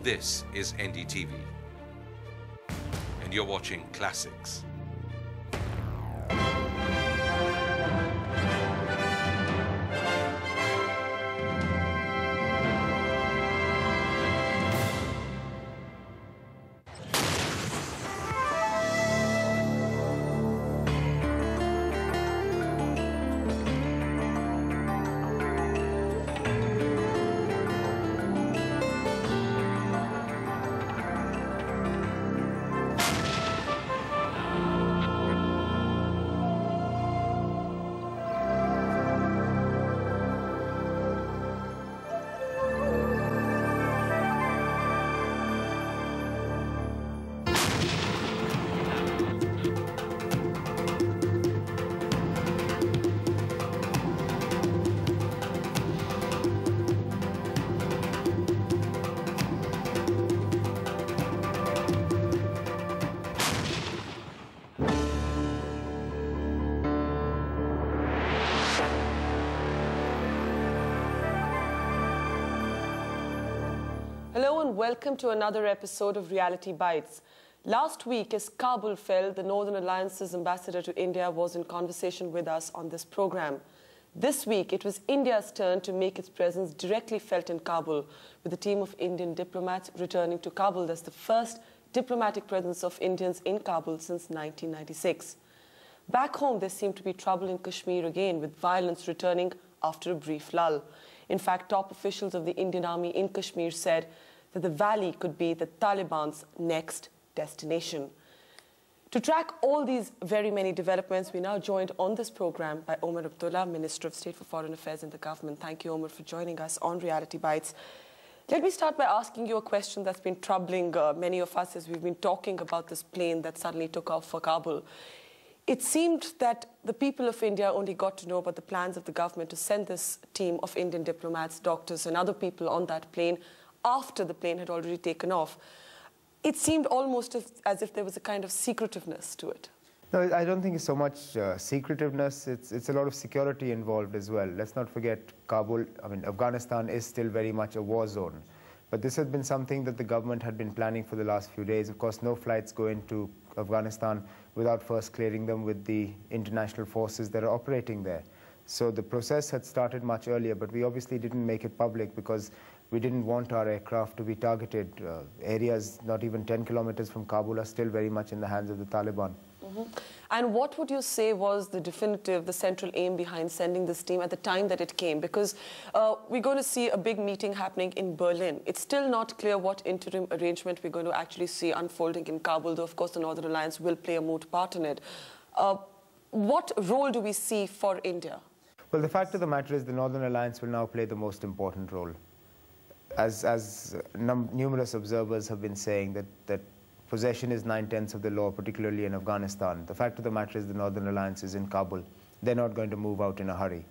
This is NDTV, and you're watching Classics. Hello and welcome to another episode of Reality Bites. Last week, as Kabul fell, the Northern Alliance's ambassador to India was in conversation with us on this program. This week, it was India's turn to make its presence directly felt in Kabul, with a team of Indian diplomats returning to Kabul as the first diplomatic presence of Indians in Kabul since 1996. Back home, there seemed to be trouble in Kashmir again, with violence returning after a brief lull. In fact, top officials of the Indian Army in Kashmir said that the valley could be the Taliban's next destination. To track all these very many developments, we're now joined on this program by Omar Abdullah, Minister of State for Foreign Affairs in the government. Thank you, Omar, for joining us on Reality Bites. Let me start by asking you a question that's been troubling many of us as we've been talking about this plane that suddenly took off for Kabul. It seemed that the people of India only got to know about the plans of the government to send this team of Indian diplomats, doctors and other people on that plane after the plane had already taken off. It seemed almost as if there was a kind of secretiveness to it. No, I don't think it's so much secretiveness. It's a lot of security involved as well. Let's not forget Kabul, Afghanistan is still very much a war zone. But this has been something that the government had been planning for the last few days. Of course, no flights go into Afghanistan without first clearing them with the international forces that are operating there. So the process had started much earlier, but we obviously didn't make it public because we didn't want our aircraft to be targeted. Areas not even 10 kilometers from Kabul are still very much in the hands of the Taliban. Mm-hmm. And what would you say was the central aim behind sending this team at the time that it came? Because we're going to see a big meeting happening in Berlin. It's still not clear what interim arrangement we're going to actually see unfolding in Kabul, though of course the Northern Alliance will play a moot part in it. What role do we see for India? Well, the fact of the matter is the Northern Alliance will now play the most important role. As numerous observers have been saying, that possession is 9/10 of the law, particularly in Afghanistan. The fact of the matter is the Northern Alliance is in Kabul. They're not going to move out in a hurry.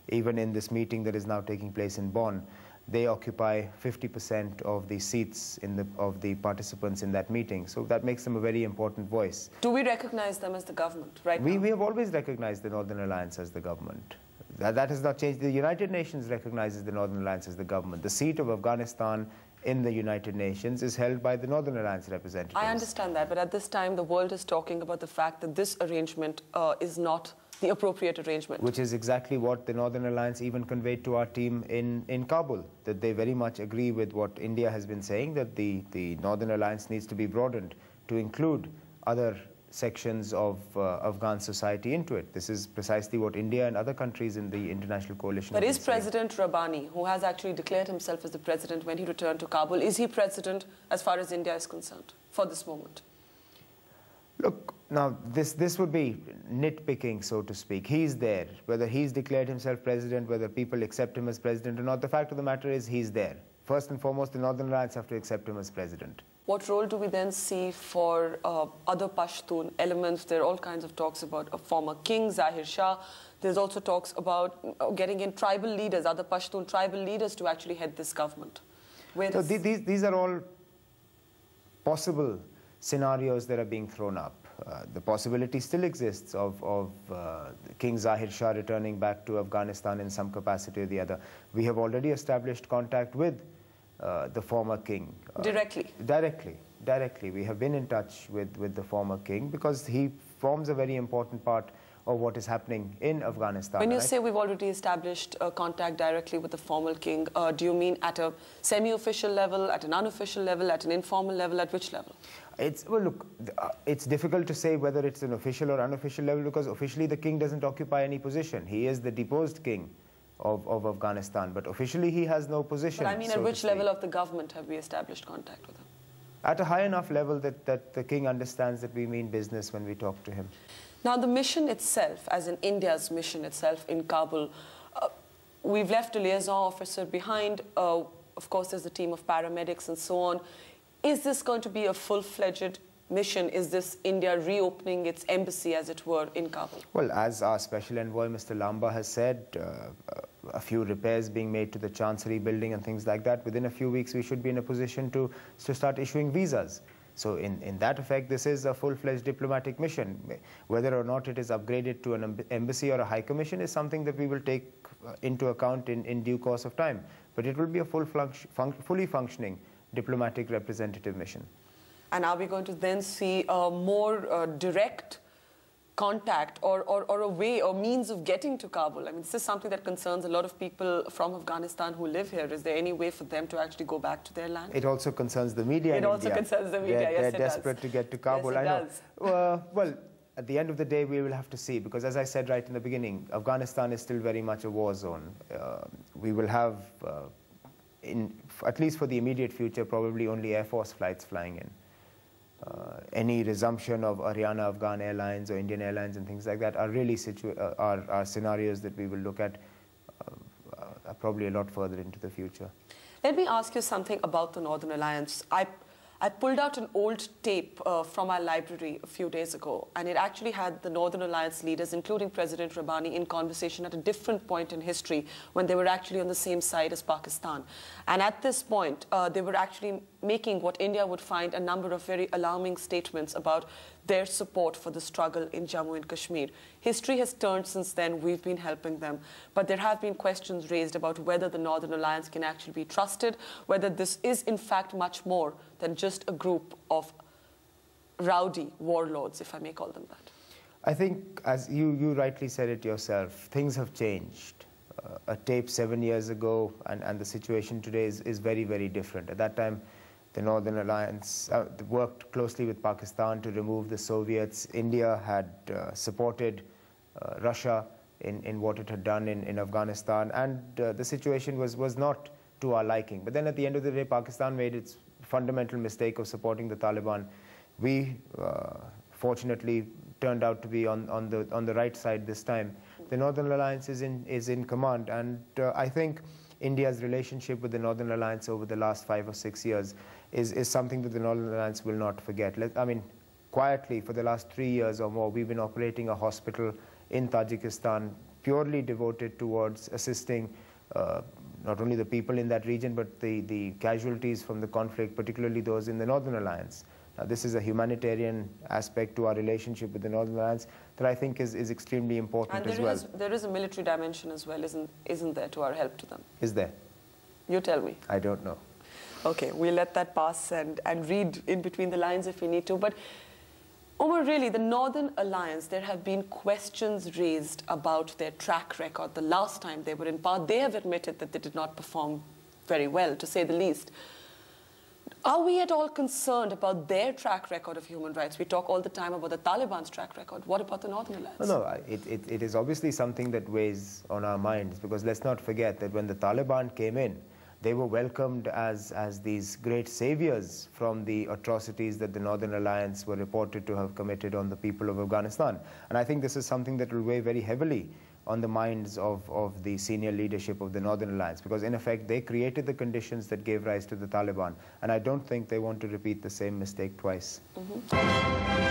Even in this meeting that is now taking place in Bonn, they occupy 50% of the seats of the participants in that meeting. So that makes them a very important voice. Do we recognize them as the government right now? We have always recognized the Northern Alliance as the government. That has not changed. The United Nations recognizes the Northern Alliance as the government. The seat of Afghanistan in the United Nations is held by the Northern Alliance representatives. I understand that, but at this time the world is talking about the fact that this arrangement is not the appropriate arrangement. Which is exactly what the Northern Alliance even conveyed to our team in Kabul, that they very much agree with what India has been saying, that the Northern Alliance needs to be broadened to include other sections of Afghan society into it. This is precisely what India and other countries in the international coalition But is President Rabbani, who has actually declared himself as the president when he returned to Kabul, is he president as far as India is concerned for this moment? Look, now this would be nitpicking, so to speak. He's there. Whether he's declared himself president, whether people accept him as president or not, the fact of the matter is he's there. First and foremost, the Northern Alliance have to accept him as president. What role do we then see for other Pashtun elements? There are all kinds of talks about a former king, Zahir Shah. There's also talks about getting in tribal leaders, other Pashtun tribal leaders to actually head this government. So these are all possible scenarios that are being thrown up. The possibility still exists of King Zahir Shah returning back to Afghanistan in some capacity or the other. We have already established contact with the former king. Directly? Directly. We have been in touch with the former king because he forms a very important part of what is happening in Afghanistan. When you say we've already established contact directly with the former king, do you mean at a semi-official level, at an unofficial level, at an informal level, at which level? Well, look, it's difficult to say whether it's an official or unofficial level because officially the king doesn't occupy any position. He is the deposed king of Afghanistan, but officially he has no position. But I mean, at which level of the government have we established contact with him? At a high enough level that the king understands that we mean business when we talk to him. Now, the mission itself, as in India's mission itself in Kabul, we've left a liaison officer behind. Of course, there's a team of paramedics and so on. Is this going to be a full-fledged mission? Is this India reopening its embassy, as it were, in Kabul? Well, as our special envoy, Mr. Lamba, has said, a few repairs being made to the Chancery building and things like that. Within a few weeks, we should be in a position to start issuing visas. So in that effect, this is a full-fledged diplomatic mission. Whether or not it is upgraded to an embassy or a high commission is something that we will take into account in due course of time. But it will be a fully functioning diplomatic representative mission. And are we going to then see a more direct contact or a way or means of getting to Kabul? I mean, this is something that concerns a lot of people from Afghanistan who live here. Is there any way for them to actually go back to their land? It also concerns the media in India. It also concerns the media, yes, it does. They're desperate to get to Kabul, yes, it does. Well, at the end of the day, we will have to see, because as I said right in the beginning, Afghanistan is still very much a war zone. We will have, at least for the immediate future, probably only Air Force flights flying in. Any resumption of Ariana Afghan Airlines or Indian Airlines and things like that are really are scenarios that we will look at probably a lot further into the future. Let me ask you something about the Northern Alliance. I pulled out an old tape from our library a few days ago, and it actually had the Northern Alliance leaders, including President Rabbani, in conversation at a different point in history when they were actually on the same side as Pakistan. And at this point, they were actually making what India would find a number of very alarming statements about their support for the struggle in Jammu and Kashmir. History has turned since then. We've been helping them. But there have been questions raised about whether the Northern Alliance can actually be trusted, whether this is in fact much more than just a group of rowdy warlords, if I may call them that. I think, as you rightly said it yourself, things have changed. A tape 7 years ago and the situation today is very, very different. At that time, the Northern Alliance worked closely with Pakistan to remove the Soviets. India had supported Russia in what it had done in Afghanistan, and the situation was not to our liking. But then at the end of the day, Pakistan made its fundamental mistake of supporting the Taliban. We fortunately turned out to be on the right side this time. The Northern Alliance is in command, and I think India's relationship with the Northern Alliance over the last 5 or 6 years is something that the Northern Alliance will not forget. I mean, quietly for the last 3 years or more, we've been operating a hospital in Tajikistan purely devoted towards assisting not only the people in that region, but the casualties from the conflict, particularly those in the Northern Alliance. Now, this is a humanitarian aspect to our relationship with the Northern Alliance that I think is extremely important as well. And there is a military dimension as well, isn't there, to our help to them? Is there? You tell me. I don't know. Okay, we'll let that pass and read in between the lines if we need to. But Omar, really, the Northern Alliance, there have been questions raised about their track record. The last time they were in power, they have admitted that they did not perform very well, to say the least. Are we at all concerned about their track record of human rights? We talk all the time about the Taliban's track record. What about the Northern Alliance? No, it is obviously something that weighs on our minds, because let's not forget that when the Taliban came in, they were welcomed as these great saviors from the atrocities that the Northern Alliance were reported to have committed on the people of Afghanistan. And I think this is something that will weigh very heavily on the minds of the senior leadership of the Northern Alliance, because in effect they created the conditions that gave rise to the Taliban, and I don't think they want to repeat the same mistake twice. Mm-hmm.